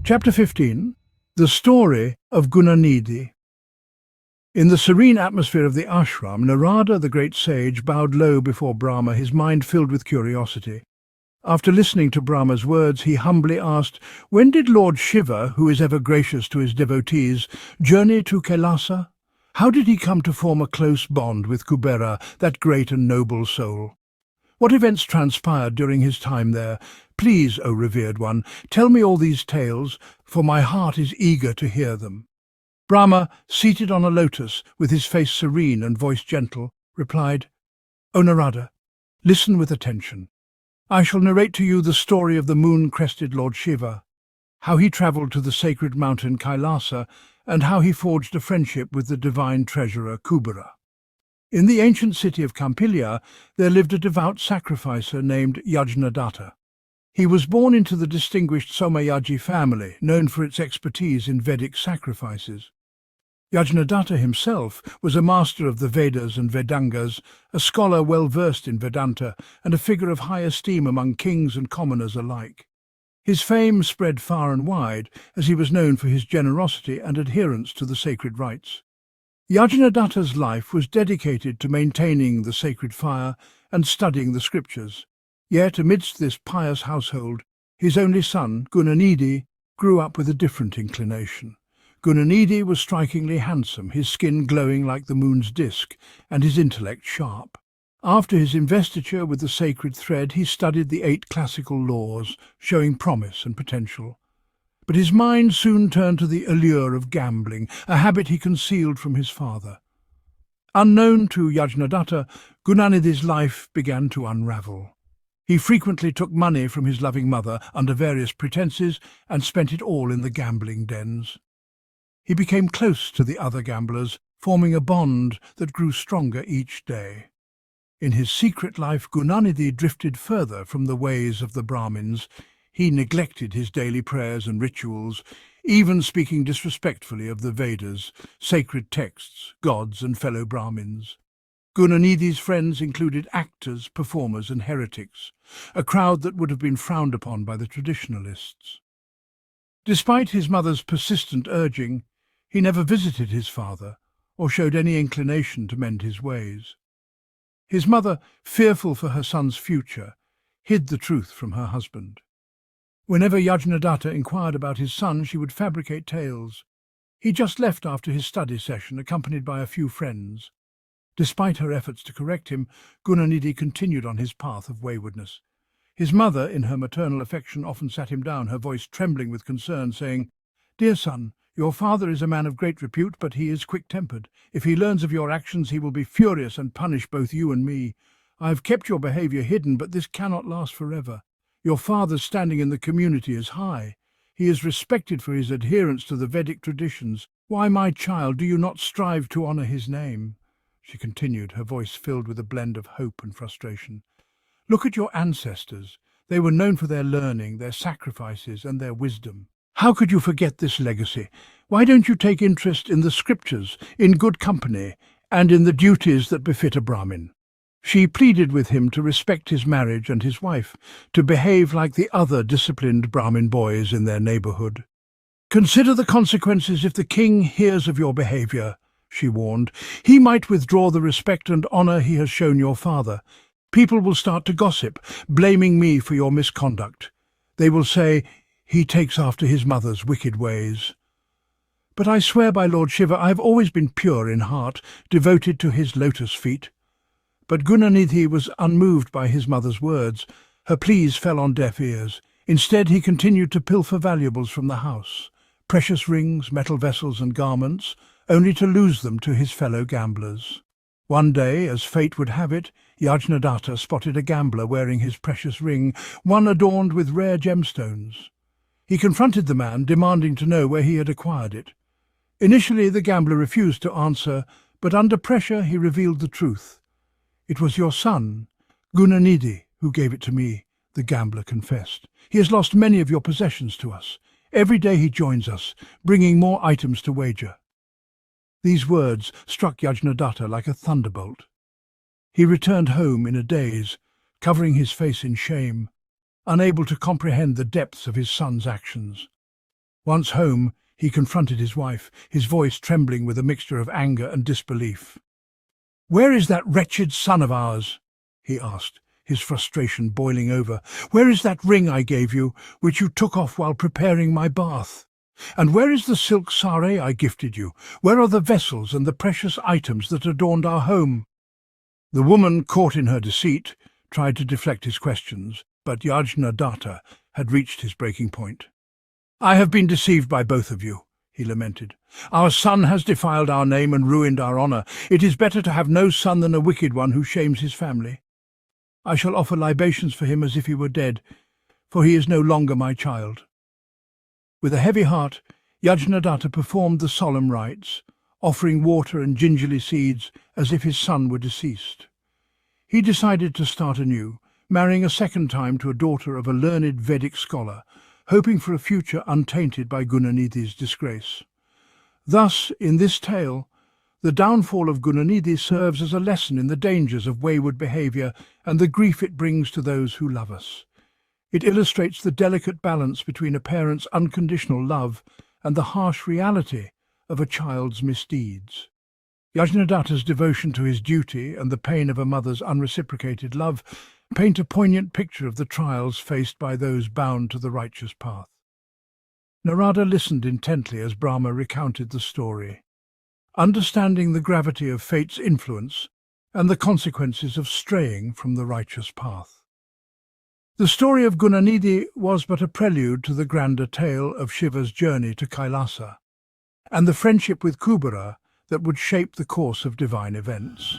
Chapter 15. The Story of Guṇanidhi. In the serene atmosphere of the ashram, Nārada, the great sage, bowed low before Brahmā, his mind filled with curiosity. After listening to Brahma's words, he humbly asked, "When did Lord Shiva, who is ever gracious to his devotees, journey to Kailāsa? How did he come to form a close bond with Kubera, that great and noble soul? What events transpired during his time there? Please, O revered one, tell me all these tales, for my heart is eager to hear them." Brahmā, seated on a lotus, with his face serene and voice gentle, replied, "O Nārada, listen with attention. I shall narrate to you the story of the moon-crested Lord Shiva, how he travelled to the sacred mountain Kailāsa, and how he forged a friendship with the divine treasurer Kubera. In the ancient city of Kāmpilya, there lived a devout sacrificer named Yajñadatta. He was born into the distinguished Somayaji family, known for its expertise in Vedic sacrifices. Yajñadatta himself was a master of the Vedas and Vedangas, a scholar well versed in Vedanta, and a figure of high esteem among kings and commoners alike. His fame spread far and wide, as he was known for his generosity and adherence to the sacred rites. Yajñadatta's life was dedicated to maintaining the sacred fire and studying the scriptures. Yet, amidst this pious household, his only son, Guṇanidhi, grew up with a different inclination. Guṇanidhi was strikingly handsome, his skin glowing like the moon's disk, and his intellect sharp. After his investiture with the sacred thread, he studied the 8 classical laws, showing promise and potential. But his mind soon turned to the allure of gambling, a habit he concealed from his father. Unknown to Yajñadatta, Guṇanidhi's life began to unravel. He frequently took money from his loving mother under various pretenses and spent it all in the gambling dens. He became close to the other gamblers, forming a bond that grew stronger each day. In his secret life, Guṇanidhi drifted further from the ways of the Brahmins. He neglected his daily prayers and rituals, even speaking disrespectfully of the Vedas, sacred texts, gods and fellow Brahmins. Guṇanidhi's friends included actors, performers and heretics, a crowd that would have been frowned upon by the traditionalists. Despite his mother's persistent urging, he never visited his father or showed any inclination to mend his ways. His mother, fearful for her son's future, hid the truth from her husband. Whenever Yajñadatta inquired about his son, she would fabricate tales. He just left after his study session, accompanied by a few friends. Despite her efforts to correct him, Guṇanidhi continued on his path of waywardness. His mother, in her maternal affection, often sat him down, her voice trembling with concern, saying, "Dear son, your father is a man of great repute, but he is quick-tempered. If he learns of your actions, he will be furious and punish both you and me. I have kept your behavior hidden, but this cannot last forever. Your father's standing in the community is high. He is respected for his adherence to the Vedic traditions. Why, my child, do you not strive to honor his name?" She continued, her voice filled with a blend of hope and frustration. "Look at your ancestors. They were known for their learning, their sacrifices, and their wisdom. How could you forget this legacy? Why don't you take interest in the scriptures, in good company, and in the duties that befit a Brahmin?" She pleaded with him to respect his marriage and his wife, to behave like the other disciplined Brahmin boys in their neighborhood. "Consider the consequences if the king hears of your behavior," she warned. "He might withdraw the respect and honor he has shown your father. People will start to gossip, blaming me for your misconduct. They will say, 'He takes after his mother's wicked ways.' But I swear by Lord Shiva, I have always been pure in heart, devoted to his lotus feet." But Guṇanidhi was unmoved by his mother's words. Her pleas fell on deaf ears. Instead, he continued to pilfer valuables from the house, precious rings, metal vessels and garments, only to lose them to his fellow gamblers. One day, as fate would have it, Yajñadatta spotted a gambler wearing his precious ring, one adorned with rare gemstones. He confronted the man, demanding to know where he had acquired it. Initially, the gambler refused to answer, but under pressure he revealed the truth. "It was your son, Guṇanidhi, who gave it to me," the gambler confessed. "He has lost many of your possessions to us. Every day he joins us, bringing more items to wager." These words struck Yajñadatta like a thunderbolt. He returned home in a daze, covering his face in shame, unable to comprehend the depths of his son's actions. Once home, he confronted his wife, his voice trembling with a mixture of anger and disbelief. "Where is that wretched son of ours?" he asked, his frustration boiling over. "Where is that ring I gave you, which you took off while preparing my bath? And where is the silk sari I gifted you? Where are the vessels and the precious items that adorned our home?" The woman, caught in her deceit, tried to deflect his questions, but Yajñadatta had reached his breaking point. "I have been deceived by both of you," he lamented. "Our son has defiled our name and ruined our honor. It is better to have no son than a wicked one who shames his family. I shall offer libations for him as if he were dead, for he is no longer my child." With a heavy heart, Yajñadatta performed the solemn rites, offering water and gingerly seeds as if his son were deceased. He decided to start anew, marrying a second time to a daughter of a learned Vedic scholar, hoping for a future untainted by Guṇanidhi's disgrace. Thus, in this tale, the downfall of Guṇanidhi serves as a lesson in the dangers of wayward behaviour and the grief it brings to those who love us. It illustrates the delicate balance between a parent's unconditional love and the harsh reality of a child's misdeeds. Yajñadatta's devotion to his duty and the pain of a mother's unreciprocated love paint a poignant picture of the trials faced by those bound to the righteous path. Nārada listened intently as Brahmā recounted the story, understanding the gravity of fate's influence and the consequences of straying from the righteous path. The story of Guṇanidhi was but a prelude to the grander tale of Shiva's journey to Kailāsa, and the friendship with Kubera that would shape the course of divine events.